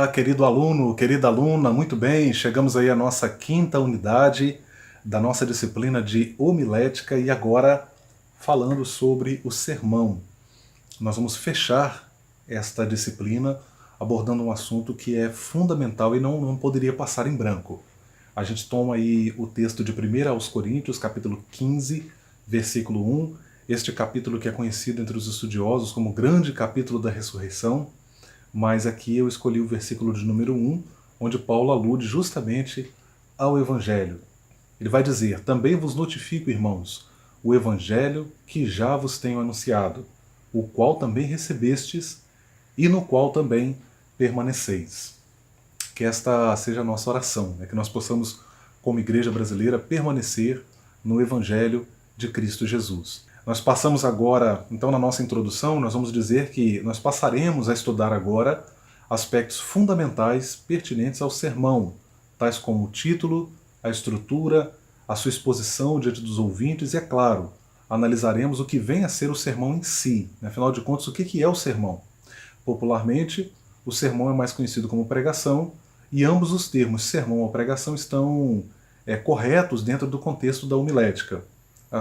querido aluno, querida aluna, muito bem, chegamos aí à nossa quinta unidade da nossa disciplina de homilética e agora falando sobre o sermão. Nós vamos fechar esta disciplina abordando um assunto que é fundamental e não poderia passar em branco. A gente toma aí o texto de 1 aos Coríntios, capítulo 15, versículo 1, este capítulo que é conhecido entre os estudiosos como o grande capítulo da ressurreição, mas aqui eu escolhi o versículo de número 1, onde Paulo alude justamente ao Evangelho. Ele vai dizer: também vos notifico, irmãos, o Evangelho que já vos tenho anunciado, o qual também recebestes e no qual também permaneceis. Que esta seja a nossa oração, que nós possamos, como igreja brasileira, permanecer no Evangelho de Cristo Jesus. Nós passamos agora, então na nossa introdução, nós vamos dizer que nós passaremos a estudar agora aspectos fundamentais pertinentes ao sermão, tais como o título, a estrutura, a sua exposição diante dos ouvintes e, é claro, analisaremos o que vem a ser o sermão em si. Afinal de contas, o que é o sermão? Popularmente, o sermão é mais conhecido como pregação e ambos os termos, sermão ou pregação, estão corretos dentro do contexto da homilética.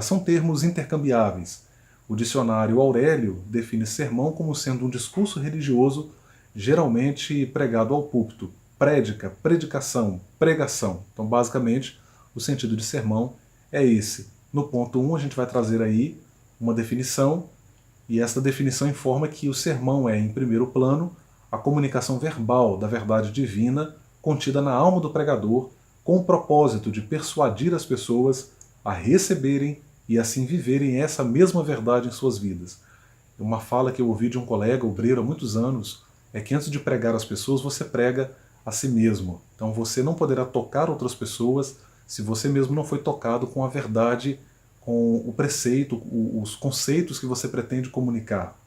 São termos intercambiáveis. O dicionário Aurélio define sermão como sendo um discurso religioso geralmente pregado ao púlpito. Prédica, predicação, pregação. Então, basicamente, o sentido de sermão é esse. No ponto 1, a gente vai trazer aí uma definição, e essa definição informa que o sermão é, em primeiro plano, a comunicação verbal da verdade divina contida na alma do pregador, com o propósito de persuadir as pessoas a receberem e assim viverem essa mesma verdade em suas vidas. Uma fala que eu ouvi de um colega obreiro há muitos anos é que antes de pregar às pessoas, você prega a si mesmo. Então você não poderá tocar outras pessoas se você mesmo não foi tocado com a verdade, com o preceito, os conceitos que você pretende comunicar.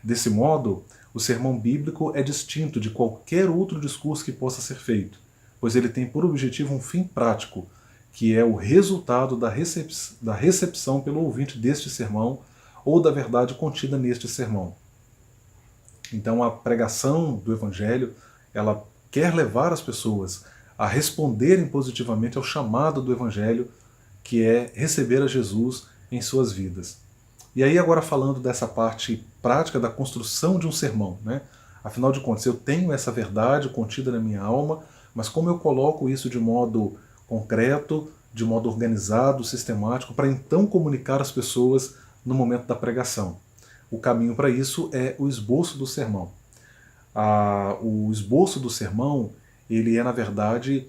Desse modo, o sermão bíblico é distinto de qualquer outro discurso que possa ser feito, pois ele tem por objetivo um fim prático, que é o resultado da recepção pelo ouvinte deste sermão ou da verdade contida neste sermão. Então a pregação do Evangelho, ela quer levar as pessoas a responderem positivamente ao chamado do Evangelho, que é receber a Jesus em suas vidas. E aí agora falando dessa parte prática da construção de um sermão, Afinal de contas, eu tenho essa verdade contida na minha alma, mas como eu coloco isso de modo concreto, de modo organizado, sistemático, para então comunicar às pessoas no momento da pregação. O caminho para isso é o esboço do sermão. O esboço do sermão, ele é na verdade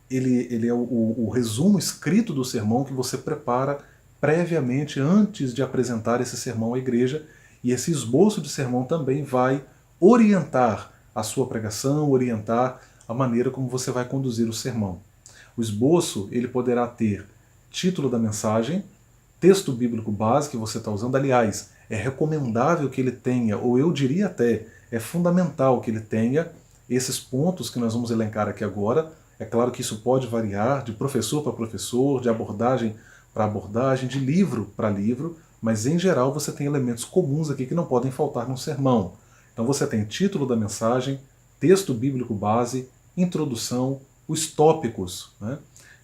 ele é o resumo escrito do sermão que você prepara previamente antes de apresentar esse sermão à igreja, e esse esboço de sermão também vai orientar a sua pregação, orientar a maneira como você vai conduzir o sermão. O esboço ele poderá ter título da mensagem, texto bíblico base que você está usando. Aliás, é recomendável que ele tenha, ou eu diria até, é fundamental que ele tenha esses pontos que nós vamos elencar aqui agora. É claro que isso pode variar de professor para professor, de abordagem para abordagem, de livro para livro, mas em geral você tem elementos comuns aqui que não podem faltar num sermão. Então você tem título da mensagem, texto bíblico base, introdução, os tópicos,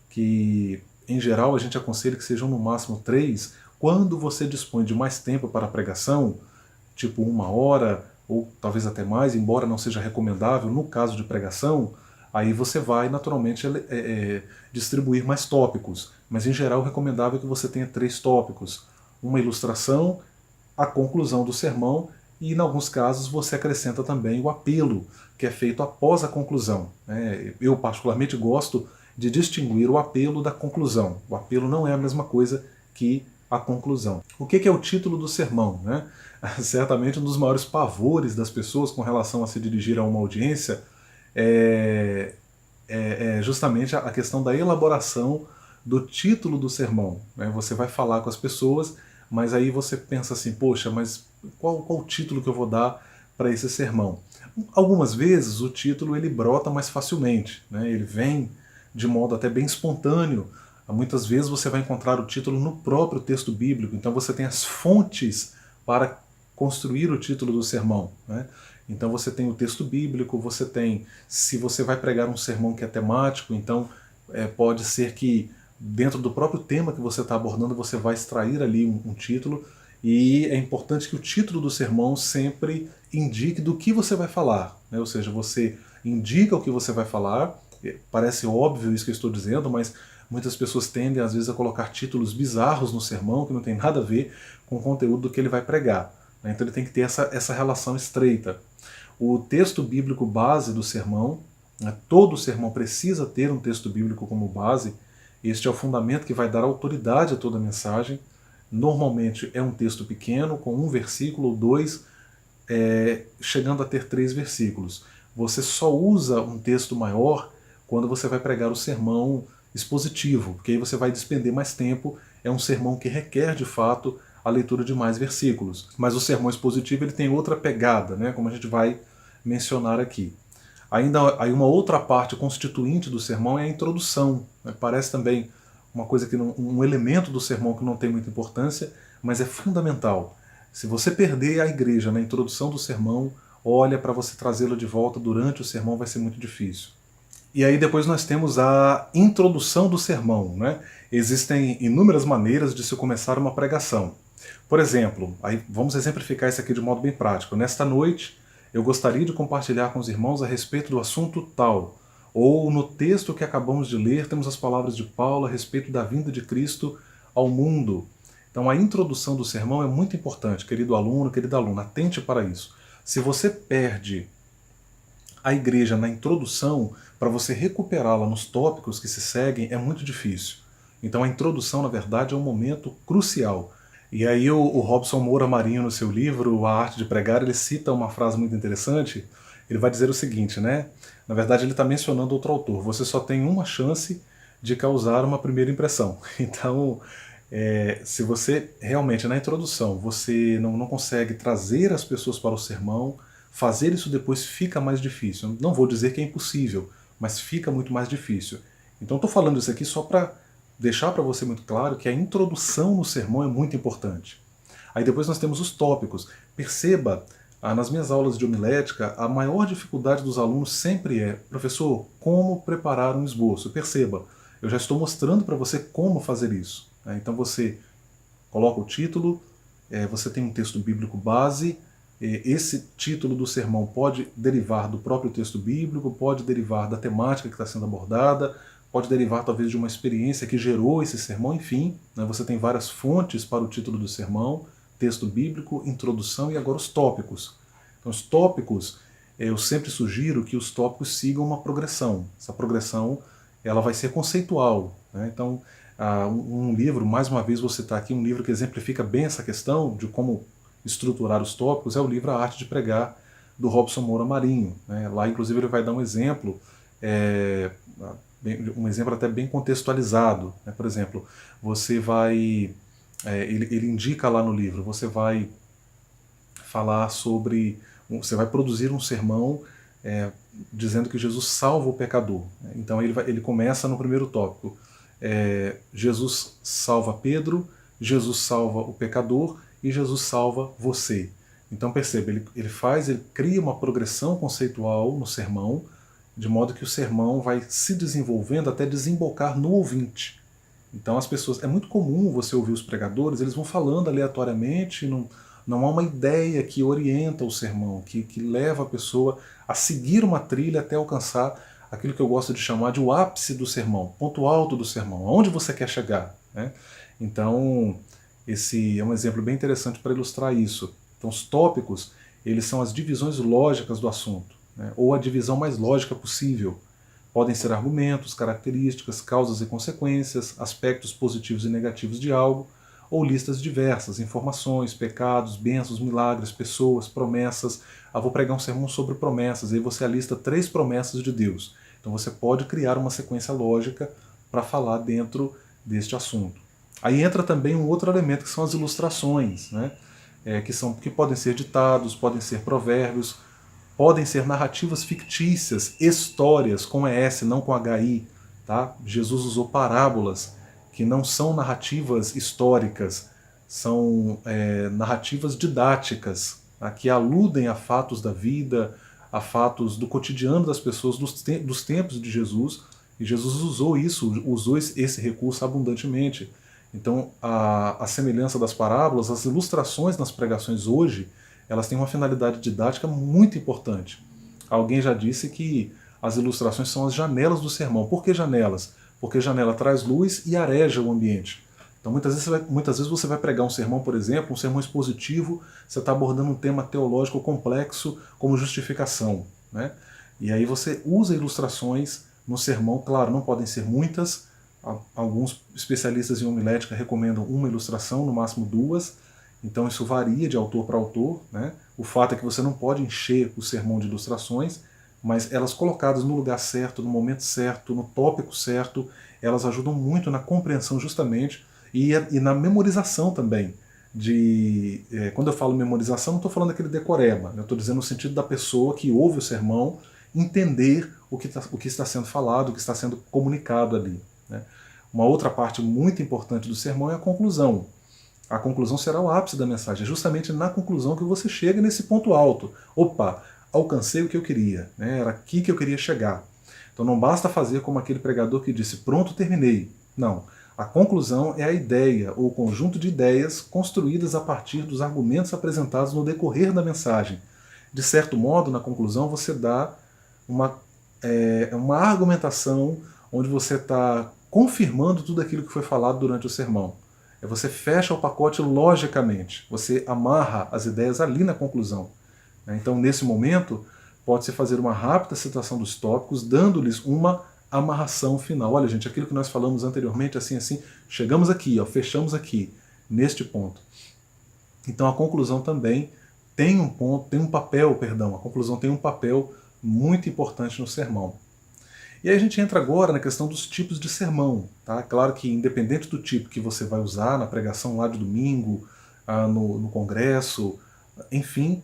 que em geral a gente aconselha que sejam no máximo 3. Quando você dispõe de mais tempo para a pregação, tipo 1 hora ou talvez até mais, embora não seja recomendável no caso de pregação, aí você vai naturalmente distribuir mais tópicos, mas em geral o recomendável é que você tenha 3 tópicos, uma ilustração, a conclusão do sermão, e em alguns casos você acrescenta também o apelo, que é feito após a conclusão. Eu particularmente gosto de distinguir o apelo da conclusão. O apelo não é a mesma coisa que a conclusão. O que é o título do sermão? Certamente um dos maiores pavores das pessoas com relação a se dirigir a uma audiência é justamente a questão da elaboração do título do sermão. Você vai falar com as pessoas, mas aí você pensa assim, poxa, mas qual o título que eu vou dar para esse sermão? Algumas vezes o título ele brota mais facilmente, ele vem de modo até bem espontâneo. Muitas vezes você vai encontrar o título no próprio texto bíblico, então você tem as fontes para construir o título do sermão. Então você tem o texto bíblico, você tem, se você vai pregar um sermão que é temático, então pode ser que dentro do próprio tema que você está abordando você vai extrair ali um título, e é importante que o título do sermão sempre indique do que você vai falar, né? Ou seja, você indica o que você vai falar. Parece óbvio isso que eu estou dizendo, mas muitas pessoas tendem às vezes a colocar títulos bizarros no sermão que não tem nada a ver com o conteúdo que ele vai pregar, né? Então ele tem que ter essa relação estreita. O texto bíblico base do sermão, né? Todo sermão precisa ter um texto bíblico como base. Este é o fundamento que vai dar autoridade a toda a mensagem. Normalmente é um texto pequeno, com um versículo ou dois, chegando a ter 3 versículos. Você só usa um texto maior quando você vai pregar o sermão expositivo, porque aí você vai despender mais tempo. É um sermão que requer, de fato, a leitura de mais versículos. Mas o sermão expositivo ele tem outra pegada, né, como a gente vai mencionar aqui. Ainda aí uma outra parte constituinte do sermão é a introdução, né? Parece também uma coisa que um elemento do sermão que não tem muita importância, mas é fundamental. Se você perder a igreja na introdução do sermão, olha, para você trazê-la de volta durante o sermão vai ser muito difícil. E aí depois nós temos a introdução do sermão, né? Existem inúmeras maneiras de se começar uma pregação. Por exemplo, aí vamos exemplificar isso aqui de modo bem prático. Nesta noite, eu gostaria de compartilhar com os irmãos a respeito do assunto tal. Ou no texto que acabamos de ler, temos as palavras de Paulo a respeito da vinda de Cristo ao mundo. Então a introdução do sermão é muito importante, querido aluno, querida aluna, atente para isso. Se você perde a igreja na introdução, para você recuperá-la nos tópicos que se seguem, é muito difícil. Então a introdução, na verdade, é um momento crucial. E aí o Robson Moura Marinho, no seu livro A Arte de Pregar, ele cita uma frase muito interessante. Ele vai dizer o seguinte, né? Na verdade ele está mencionando outro autor. Você só tem uma chance de causar uma primeira impressão. Então, se você realmente na introdução você não consegue trazer as pessoas para o sermão, fazer isso depois fica mais difícil. Não vou dizer que é impossível, mas fica muito mais difícil. Então estou falando isso aqui só para deixar para você muito claro que a introdução no sermão é muito importante. Aí depois nós temos os tópicos. Perceba, nas minhas aulas de homilética, a maior dificuldade dos alunos sempre é: professor, como preparar um esboço? Perceba, eu já estou mostrando para você como fazer isso. Então você coloca o título, você tem um texto bíblico base. Esse título do sermão pode derivar do próprio texto bíblico, pode derivar da temática que está sendo abordada, pode derivar talvez de uma experiência que gerou esse sermão, enfim, né, você tem várias fontes para o título do sermão: texto bíblico, introdução e agora os tópicos. Então os tópicos, eu sempre sugiro que os tópicos sigam uma progressão. Essa progressão ela vai ser conceitual, né? Então um livro, mais uma vez vou citar aqui um livro que exemplifica bem essa questão de como estruturar os tópicos, é o livro A Arte de Pregar, do Robson Moura Marinho, né? Lá inclusive ele vai dar um exemplo, um exemplo até bem contextualizado, né? Por exemplo, você vai, ele indica lá no livro, você vai falar sobre, você vai produzir um sermão dizendo que Jesus salva o pecador. Então ele começa no primeiro tópico, Jesus salva Pedro, Jesus salva o pecador e Jesus salva você. Então perceba, ele cria uma progressão conceitual no sermão, de modo que o sermão vai se desenvolvendo até desembocar no ouvinte. Então as pessoas, é muito comum você ouvir os pregadores, eles vão falando aleatoriamente, não há uma ideia que orienta o sermão, que leva a pessoa a seguir uma trilha até alcançar aquilo que eu gosto de chamar de o ápice do sermão, ponto alto do sermão, aonde você quer chegar, né? Então esse é um exemplo bem interessante para ilustrar isso. Então os tópicos, eles são as divisões lógicas do assunto, né? Ou a divisão mais lógica possível. Podem ser argumentos, características, causas e consequências, aspectos positivos e negativos de algo, ou listas diversas, informações, pecados, bênçãos, milagres, pessoas, promessas. Vou pregar um sermão sobre promessas, aí você alista 3 promessas de Deus. Então você pode criar uma sequência lógica para falar dentro deste assunto. Aí entra também um outro elemento que são as ilustrações, né? Que podem ser ditados, podem ser provérbios, podem ser narrativas fictícias, histórias com ES, não com HI. Tá? Jesus usou parábolas que não são narrativas históricas, são narrativas didáticas. tá, que aludem a fatos da vida, a fatos do cotidiano das pessoas dos tempos de Jesus, e Jesus usou isso, usou esse recurso abundantemente. Então, a semelhança das parábolas, as ilustrações nas pregações hoje, elas têm uma finalidade didática muito importante. Alguém já disse que as ilustrações são as janelas do sermão. Por que janelas? Porque janela traz luz e areja o ambiente. Então, muitas vezes você vai pregar um sermão, por exemplo, um sermão expositivo, você está abordando um tema teológico complexo como justificação, né? E aí você usa ilustrações no sermão, claro, não podem ser muitas. Alguns especialistas em homilética recomendam uma ilustração, no máximo duas, então isso varia de autor para autor, né? O fato é que você não pode encher o sermão de ilustrações, mas elas colocadas no lugar certo, no momento certo, no tópico certo, elas ajudam muito na compreensão justamente e na memorização também. Quando eu falo memorização, não estou falando daquele decoreba, eu estou dizendo no sentido da pessoa que ouve o sermão entender o que está sendo falado, o que está sendo comunicado ali, né? Uma outra parte muito importante do sermão é a conclusão. A conclusão será o ápice da mensagem. É justamente na conclusão que você chega nesse ponto alto. Opa, alcancei o que eu queria, né? Era aqui que eu queria chegar. Então não basta fazer como aquele pregador que disse, pronto, terminei. Não. A conclusão é a ideia, ou conjunto de ideias construídas a partir dos argumentos apresentados no decorrer da mensagem. De certo modo, na conclusão, você dá uma argumentação onde você está confirmando tudo aquilo que foi falado durante o sermão. Você fecha o pacote logicamente, você amarra as ideias ali na conclusão. Então, nesse momento, pode-se fazer uma rápida citação dos tópicos, dando-lhes uma amarração final. Olha, gente, aquilo que nós falamos anteriormente, assim, chegamos aqui, ó, fechamos aqui, neste ponto. Então, a conclusão também tem um papel, a conclusão tem um papel muito importante no sermão. E aí a gente entra agora na questão dos tipos de sermão. Tá? Claro que independente do tipo que você vai usar na pregação lá de domingo, no congresso, enfim,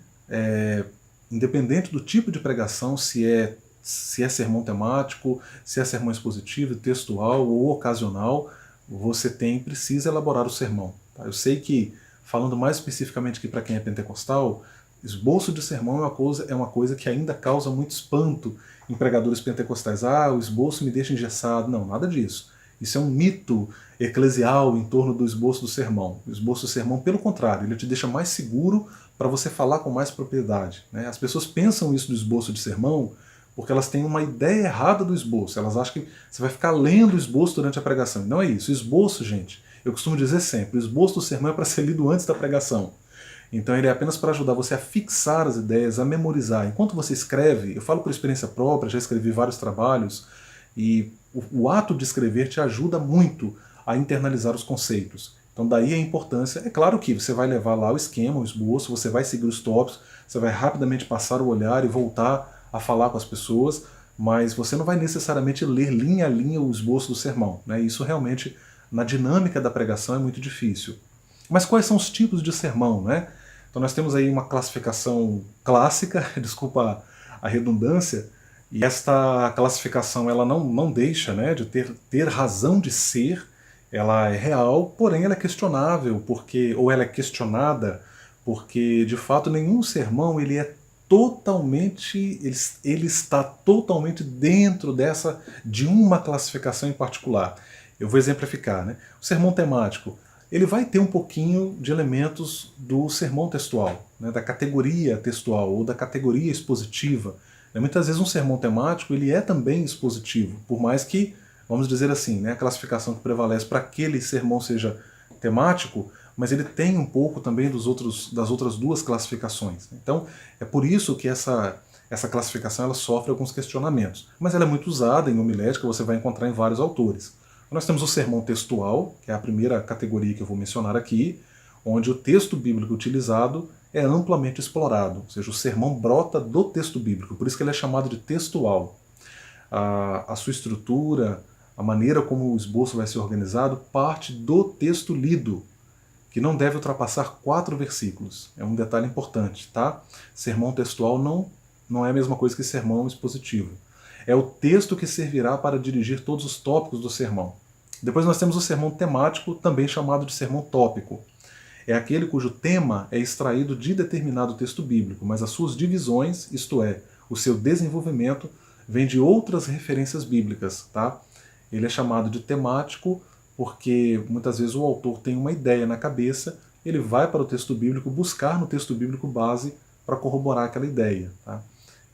independente do tipo de pregação, se é sermão temático, se é sermão expositivo, textual ou ocasional, você precisa elaborar o sermão. Tá? Eu sei que, falando mais especificamente aqui para quem é pentecostal, esboço de sermão é uma coisa que ainda causa muito espanto em pregadores pentecostais. O esboço me deixa engessado. Não, nada disso. Isso é um mito eclesial em torno do esboço do sermão. O esboço do sermão, pelo contrário, ele te deixa mais seguro para você falar com mais propriedade, né? As pessoas pensam isso do esboço de sermão porque elas têm uma ideia errada do esboço. Elas acham que você vai ficar lendo o esboço durante a pregação. Não é isso. O esboço, gente, eu costumo dizer sempre, o esboço do sermão é para ser lido antes da pregação. Então ele é apenas para ajudar você a fixar as ideias, a memorizar. Enquanto você escreve, eu falo por experiência própria, já escrevi vários trabalhos, e o ato de escrever te ajuda muito a internalizar os conceitos. Então daí a importância, é claro que você vai levar lá o esquema, o esboço, você vai seguir os tópicos, você vai rapidamente passar o olhar e voltar a falar com as pessoas, mas você não vai necessariamente ler linha a linha o esboço do sermão, né? Isso realmente, na dinâmica da pregação, é muito difícil. Mas quais são os tipos de sermão, né? Então nós temos aí uma classificação clássica, desculpa a redundância, e esta classificação ela não deixa, né, de ter razão de ser, ela é real, porém ela é questionável, ou ela é questionada, porque de fato nenhum sermão ele está totalmente dentro de uma classificação em particular. Eu vou exemplificar, né? O sermão temático, ele vai ter um pouquinho de elementos do sermão textual, né, da categoria textual ou da categoria expositiva. Muitas vezes um sermão temático ele é também expositivo, por mais que, vamos dizer assim, né, a classificação que prevalece para aquele sermão seja temático, mas ele tem um pouco também das outras duas classificações. Então é por isso que essa classificação ela sofre alguns questionamentos, mas ela é muito usada em homilética, você vai encontrar em vários autores. Nós temos o sermão textual, que é a primeira categoria que eu vou mencionar aqui, onde o texto bíblico utilizado é amplamente explorado, ou seja, o sermão brota do texto bíblico, por isso que ele é chamado de textual. A sua estrutura, a maneira como o esboço vai ser organizado, parte do texto lido, que não deve ultrapassar 4 versículos. É um detalhe importante, tá? Sermão textual não é a mesma coisa que sermão expositivo. É o texto que servirá para dirigir todos os tópicos do sermão. Depois nós temos o sermão temático, também chamado de sermão tópico. é aquele cujo tema é extraído de determinado texto bíblico, mas as suas divisões, isto é, o seu desenvolvimento, vem de outras referências bíblicas. Tá? Ele é chamado de temático porque muitas vezes o autor tem uma ideia na cabeça, ele vai para o texto bíblico buscar no texto bíblico base para corroborar aquela ideia. Tá?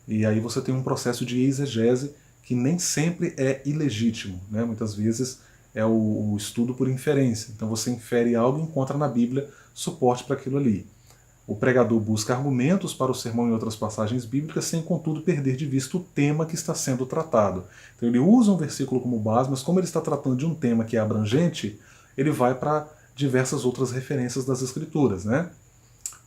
E aí você tem um processo de exegese que nem sempre é ilegítimo, né? Muitas vezes é o estudo por inferência. Então você infere algo e encontra na Bíblia suporte para aquilo ali. O pregador busca argumentos para o sermão em outras passagens bíblicas, sem contudo perder de vista o tema que está sendo tratado. Então ele usa um versículo como base, mas como ele está tratando de um tema que é abrangente, ele vai para diversas outras referências das Escrituras, né?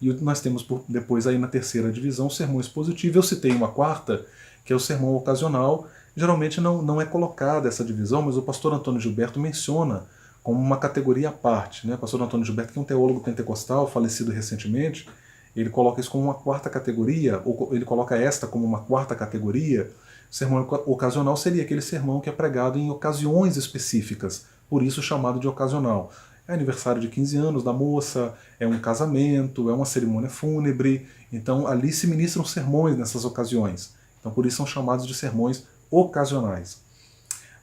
E nós temos depois aí na terceira divisão o sermão expositivo. Eu citei uma quarta, que é o sermão ocasional. Geralmente não é colocada essa divisão, mas o pastor Antônio Gilberto menciona como uma categoria à parte. Né? O pastor Antônio Gilberto, que é um teólogo pentecostal, falecido recentemente, ele coloca isso como uma quarta categoria, ou ele coloca esta como uma quarta categoria. O sermão ocasional seria aquele sermão que é pregado em ocasiões específicas, por isso chamado de ocasional. É aniversário de 15 anos da moça, é um casamento, é uma cerimônia fúnebre, então ali se ministram sermões nessas ocasiões. Então por isso são chamados de sermões ocasionais.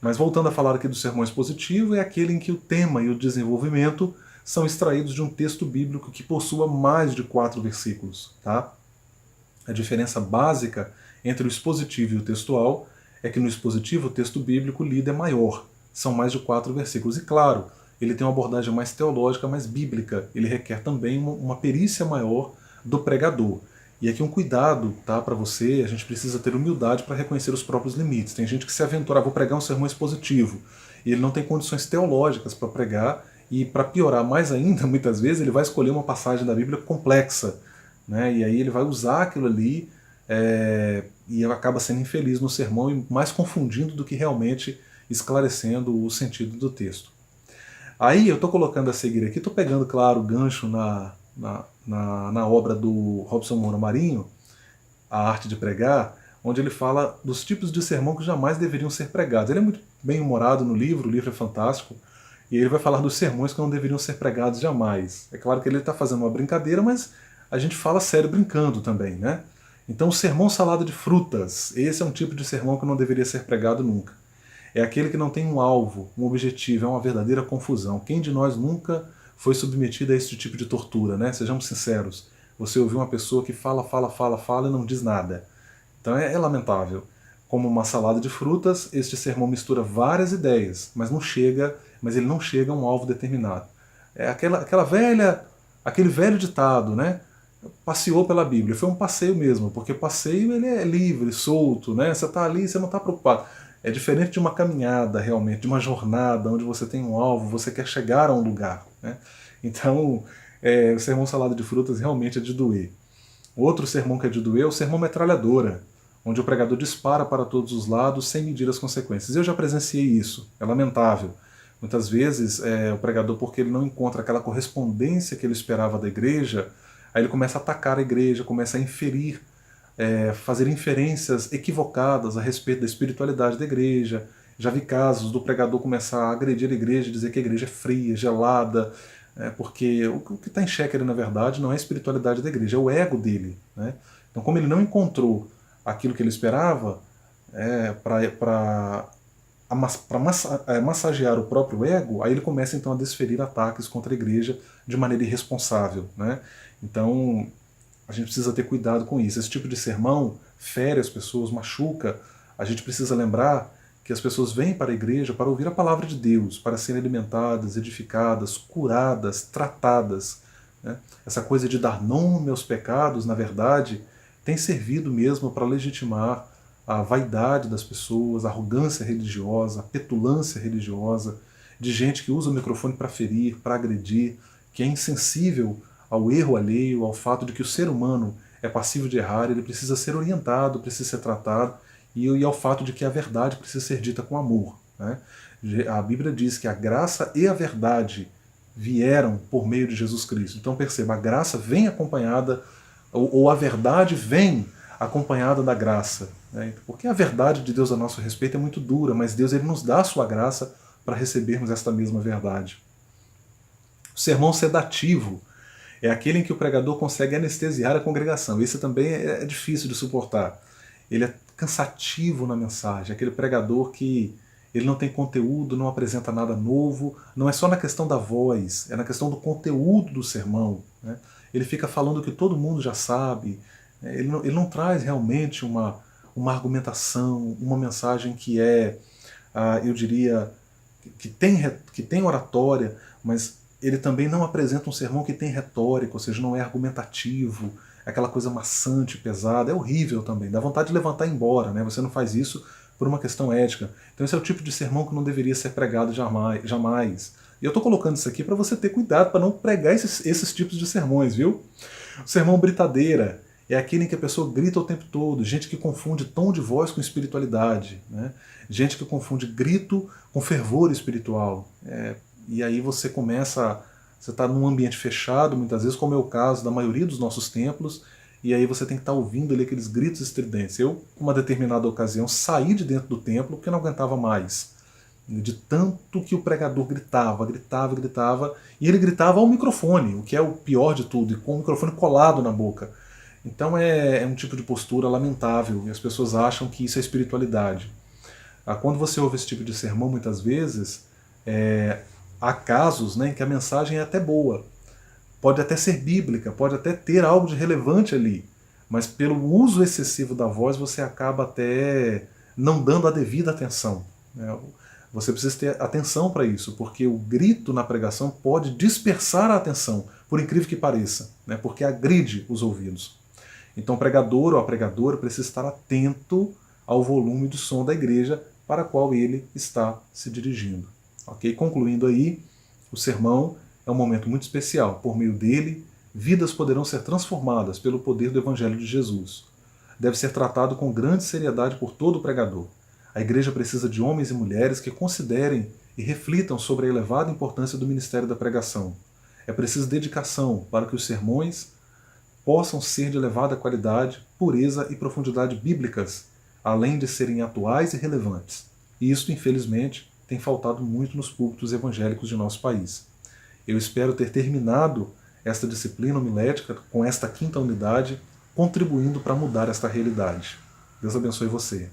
Mas voltando a falar aqui do sermão expositivo, é aquele em que o tema e o desenvolvimento são extraídos de um texto bíblico que possua mais de 4 versículos. Tá? A diferença básica entre o expositivo e o textual é que no expositivo o texto bíblico lido é maior, são mais de 4 versículos. E claro, ele tem uma abordagem mais teológica, mais bíblica, ele requer também uma perícia maior do pregador. E aqui um cuidado, tá, para você, a gente precisa ter humildade para reconhecer os próprios limites. Tem gente que se aventura, vou pregar um sermão expositivo, e ele não tem condições teológicas para pregar, e para piorar mais ainda, muitas vezes, ele vai escolher uma passagem da Bíblia complexa, né, e aí ele vai usar aquilo ali, e acaba sendo infeliz no sermão, e mais confundindo do que realmente esclarecendo o sentido do texto. Aí eu estou colocando a seguir aqui, estou pegando, claro, o gancho na obra do Robson Moura Marinho, A Arte de Pregar, onde ele fala dos tipos de sermão que jamais deveriam ser pregados. Ele é muito bem humorado no livro, o livro é fantástico, e ele vai falar dos sermões que não deveriam ser pregados jamais. É claro que ele está fazendo uma brincadeira, mas a gente fala sério brincando também, né? Então o sermão salada de frutas, esse é um tipo de sermão que não deveria ser pregado nunca. É aquele que não tem um alvo, um objetivo, é uma verdadeira confusão. Quem de nós nunca foi submetido a esse tipo de tortura, né? Sejamos sinceros. Você ouviu uma pessoa que fala e não diz nada. Então é lamentável. Como uma salada de frutas, este sermão mistura várias ideias, mas ele não chega a um alvo determinado. É aquele velho ditado, né? Passeou pela Bíblia. Foi um passeio mesmo, porque passeio ele é livre, solto, né? Você está ali, você não está preocupado. É diferente de uma caminhada, realmente, de uma jornada, onde você tem um alvo, você quer chegar a um lugar. Né? Então, o sermão salada de frutas realmente é de doer. Outro sermão que é de doer é o sermão metralhadora, onde o pregador dispara para todos os lados sem medir as consequências. Eu já presenciei isso, é lamentável. Muitas vezes, o pregador, porque ele não encontra aquela correspondência que ele esperava da igreja, aí ele começa a atacar a igreja, começa a inferir, fazer inferências equivocadas a respeito da espiritualidade da igreja. Já vi casos do pregador começar a agredir a igreja, dizer que a igreja é fria, gelada, porque o que está em xeque ali, na verdade, não é a espiritualidade da igreja, é o ego dele. Né? Então, como ele não encontrou aquilo que ele esperava, para massagear o próprio ego, aí ele começa então a desferir ataques contra a igreja de maneira irresponsável. Né? Então, a gente precisa ter cuidado com isso. Esse tipo de sermão fere as pessoas, machuca. A gente precisa lembrar que as pessoas vêm para a igreja para ouvir a palavra de Deus, para serem alimentadas, edificadas, curadas, tratadas. Né? Essa coisa de dar nome aos pecados, na verdade, tem servido mesmo para legitimar a vaidade das pessoas, a arrogância religiosa, a petulância religiosa, de gente que usa o microfone para ferir, para agredir, que é insensível ao erro alheio, ao fato de que o ser humano é passível de errar, ele precisa ser orientado, precisa ser tratado, e ao fato de que a verdade precisa ser dita com amor. Né? A Bíblia diz que a graça e a verdade vieram por meio de Jesus Cristo. Então perceba, a graça vem acompanhada, ou a verdade vem acompanhada da graça. Né? Porque a verdade de Deus a nosso respeito é muito dura, mas Deus ele nos dá a sua graça para recebermos esta mesma verdade. O sermão sedativo É aquele em que o pregador consegue anestesiar a congregação. Esse também é difícil de suportar. Ele é cansativo na mensagem, aquele pregador que ele não tem conteúdo, não apresenta nada novo, não é só na questão da voz, é na questão do conteúdo do sermão, né? Ele fica falando o que todo mundo já sabe, né? Ele não traz realmente uma argumentação, uma mensagem que é, eu diria, que tem oratória, mas ele também não apresenta um sermão que tem retórica, ou seja, não é argumentativo, é aquela coisa maçante, pesada, é horrível também, dá vontade de levantar e ir embora, né? Você não faz isso por uma questão ética. Então esse é o tipo de sermão que não deveria ser pregado jamais. E eu estou colocando isso aqui para você ter cuidado para não pregar esses tipos de sermões, viu? O sermão britadeira é aquele em que a pessoa grita o tempo todo, gente que confunde tom de voz com espiritualidade, né? Gente que confunde grito com fervor espiritual. E aí você está num ambiente fechado, muitas vezes, como é o caso da maioria dos nossos templos, e aí você tem que estar ouvindo ali aqueles gritos estridentes. Eu, uma determinada ocasião, saí de dentro do templo porque não aguentava mais. De tanto que o pregador gritava, e ele gritava ao microfone, o que é o pior de tudo, e com o microfone colado na boca. Então é um tipo de postura lamentável, e as pessoas acham que isso é espiritualidade. Quando você ouve esse tipo de sermão, muitas vezes, há casos, né, em que a mensagem é até boa, pode até ser bíblica, pode até ter algo de relevante ali, mas pelo uso excessivo da voz você acaba até não dando a devida atenção, né? Você precisa ter atenção para isso, porque o grito na pregação pode dispersar a atenção, por incrível que pareça, né? Porque agride os ouvidos. Então o pregador ou a pregadora precisa estar atento ao volume de som da igreja para a qual ele está se dirigindo. Ok? Concluindo aí, o sermão é um momento muito especial. Por meio dele, vidas poderão ser transformadas pelo poder do Evangelho de Jesus. Deve ser tratado com grande seriedade por todo pregador. A igreja precisa de homens e mulheres que considerem e reflitam sobre a elevada importância do ministério da pregação. É preciso dedicação para que os sermões possam ser de elevada qualidade, pureza e profundidade bíblicas, além de serem atuais e relevantes. E isso, infelizmente, tem faltado muito nos púlpitos evangélicos de nosso país. Eu espero ter terminado esta disciplina homilética com esta quinta unidade, contribuindo para mudar esta realidade. Deus abençoe você.